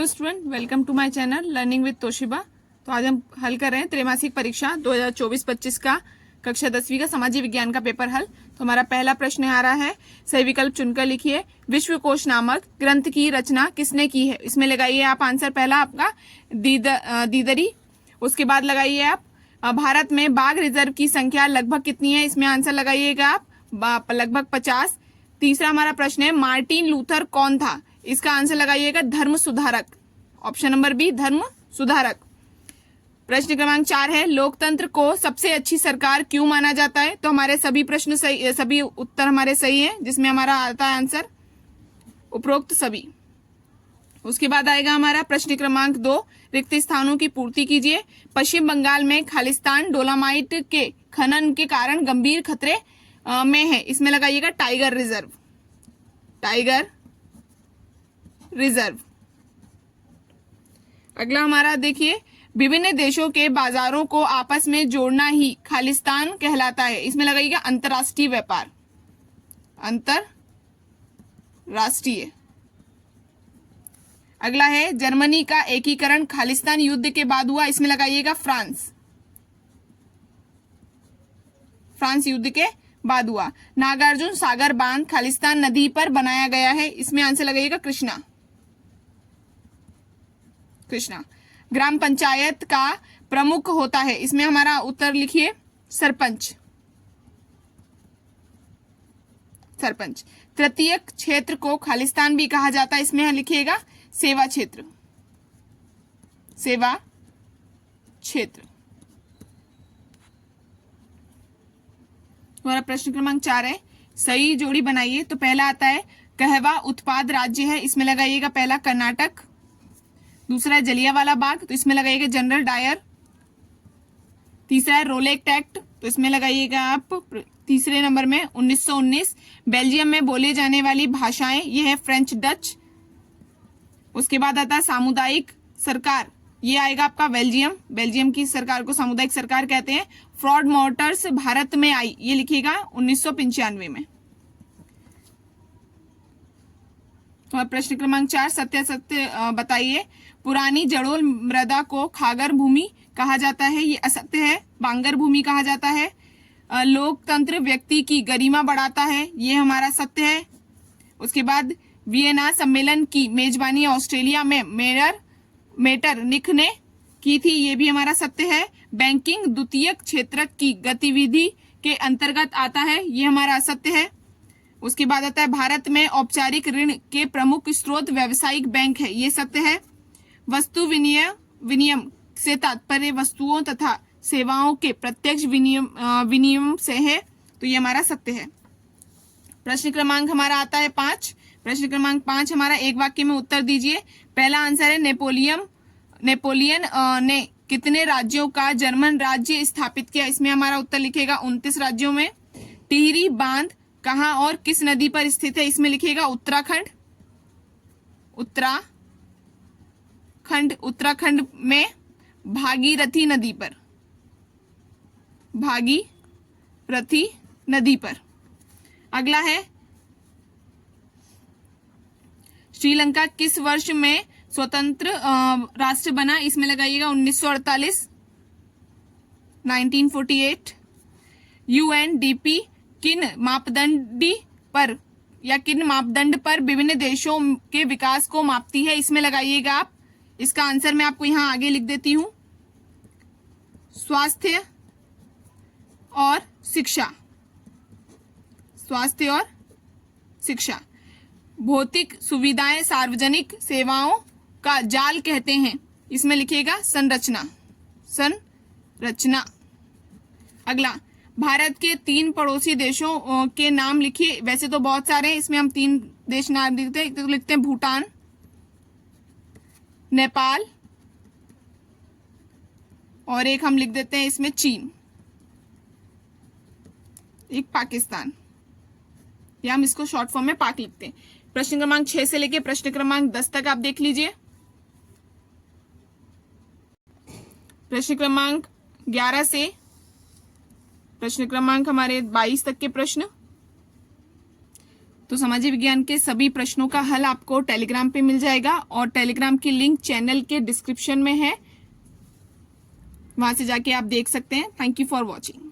Hello student, welcome to my channel learning with Toshiba. तो आज हम हल कर रहे हैं त्रैमासिक परीक्षा 2024-25 का कक्षा 10वीं का सामाजिक विज्ञान का पेपर हल। तो हमारा पहला प्रश्न आ रहा है, सही विकल्प चुनकर लिखिए। विश्वकोश नामक ग्रंथ की रचना किसने की है? इसमें लगाइए आप आंसर पहला आपका दीदरी। उसके बाद लगाइए आप भारत में बाघ रिजर्व की संख्या लगभग कितनी है? इसमें आंसर लगाइएगा आप लगभग 50। तीसरा हमारा प्रश्न है, मार्टिन लूथर कौन था? इसका आंसर लगाइएगा धर्म सुधारक। ऑप्शन नंबर बी, धर्म सुधारक। प्रश्न क्रमांक 4 है, लोकतंत्र को सबसे अच्छी सरकार क्यों माना जाता है? तो हमारे सभी प्रश्न सही, सभी उत्तर हमारे सही हैं, जिसमें हमारा आता है आंसर उपरोक्त सभी। उसके बाद आएगा हमारा प्रश्न क्रमांक 2, रिक्त स्थानों की पूर्ति कीजिए। पश्चिम बंगाल में खालिस्तान डोलामाइट के खनन के कारण गंभीर खतरे में है। इसमें लगाइएगा टाइगर रिजर्व। Tiger reserve. अगला हमारा देखिए, विभिन्न देशों के बाजारों को आपस में जोड़ना ही खालिस्तान कहलाता है। इसमें लगाइएगा अंतरराष्ट्रीय व्यापार। अंतरराष्ट्रीय। अगला है, जर्मनी का एकीकरण खालिस्तान युद्ध के बाद हुआ। इसमें लगाइएगा फ्रांस। फ्रांस युद्ध के बाद हुआ। नागार्जुन सागर बांध खालिस्तान नदी पर बनाया गया है। इसमें आंसर लगाइएगा कृष्णा। कृष्णा। ग्राम पंचायत का प्रमुख होता है। इसमें हमारा उत्तर लिखिए सरपंच। सरपंच। तृतीयक क्षेत्र को खालिस्तान भी कहा जाता है। इसमें लिखिएगा सेवा क्षेत्र। सेवा क्षेत्र। हमारा प्रश्न क्रमांक 4 है, सही जोड़ी बनाइए। तो पहला आता है, कहवा उत्पाद राज्य है। इसमें लगाइएगा पहला कर्नाटक। दूसरा है जलियांवाला बाग, तो इसमें लगाइएगा जनरल डायर। तीसरा है रोलेक्ट एक्ट, तो इसमें लगाइएगा आप तीसरे नंबर में 1919। बेल्जियम में बोले जाने वाली भाषाएं ये है फ्रेंच, डच। उसके बाद आता है सामुदायिक सरकार, ये आएगा आपका बेल्जियम। बेल्जियम की सरकार को सामुदायिक सरकार कहते हैं। फ्रॉड मोटर्स भारत में आई, ये लिखिएगा 1995 में। और प्रश्न क्रमांक 4, सत्य बताइए। पुरानी जड़ोल मृदा को खागर भूमि कहा जाता है, ये असत्य है। बांगर भूमि कहा जाता है। लोकतंत्र व्यक्ति की गरिमा बढ़ाता है, ये हमारा सत्य है। उसके बाद वियना सम्मेलन की मेजबानी ऑस्ट्रेलिया में मेटरनिख ने की थी, ये भी हमारा सत्य है। बैंकिंग द्वितीयक क्षेत्र की गतिविधि के अंतर्गत आता है, ये हमारा असत्य है। उसके बाद आता है, भारत में औपचारिक ऋण के प्रमुख स्रोत व्यावसायिक बैंक है, ये सत्य है। वस्तु विनियम से तात्पर्य वस्तुओं तथा सेवाओं के प्रत्यक्ष विनिमय से है, तो ये हमारा सत्य है। प्रश्न क्रमांक हमारा आता है 5। प्रश्न क्रमांक 5 हमारा एक वाक्य में उत्तर दीजिए। पहला आंसर है, नेपोलियन ने कितने राज्यों का जर्मन राज्य स्थापित किया? इसमें हमारा उत्तर लिखेगा 29 राज्यों में। टिहरी बांध कहां और किस नदी पर स्थित है? इसमें लिखिएगा उत्तराखंड। उत्तराखंड में भागीरथी नदी पर। भागीरथी नदी पर। अगला है, श्रीलंका किस वर्ष में स्वतंत्र राष्ट्र बना? इसमें लगाइएगा 1948, 1948। यूएनडीपी किन मापदंड पर विभिन्न देशों के विकास को मापती है? इसमें लगाइएगा आप, इसका आंसर मैं आपको यहां आगे लिख देती हूं, स्वास्थ्य और शिक्षा। स्वास्थ्य और शिक्षा। भौतिक सुविधाएं सार्वजनिक सेवाओं का जाल कहते हैं। इसमें लिखिएगा संरचना। अगला, भारत के 3 पड़ोसी देशों के नाम लिखिए। वैसे तो बहुत सारे हैं, इसमें हम 3 देश नाम लिखते हैं। तो लिखते हैं भूटान, नेपाल और एक हम लिख देते हैं इसमें चीन, एक पाकिस्तान, या हम इसको शॉर्ट फॉर्म में पाक लिखते हैं। प्रश्न क्रमांक 6 से लेके प्रश्न क्रमांक 10 तक आप देख लीजिए। प्रश्न क्रमांक 11 से प्रश्न क्रमांक हमारे 22 तक के प्रश्न। तो सामाजिक विज्ञान के सभी प्रश्नों का हल आपको टेलीग्राम पे मिल जाएगा और टेलीग्राम की लिंक चैनल के डिस्क्रिप्शन में है, वहां से जाके आप देख सकते हैं। Thank you for watching.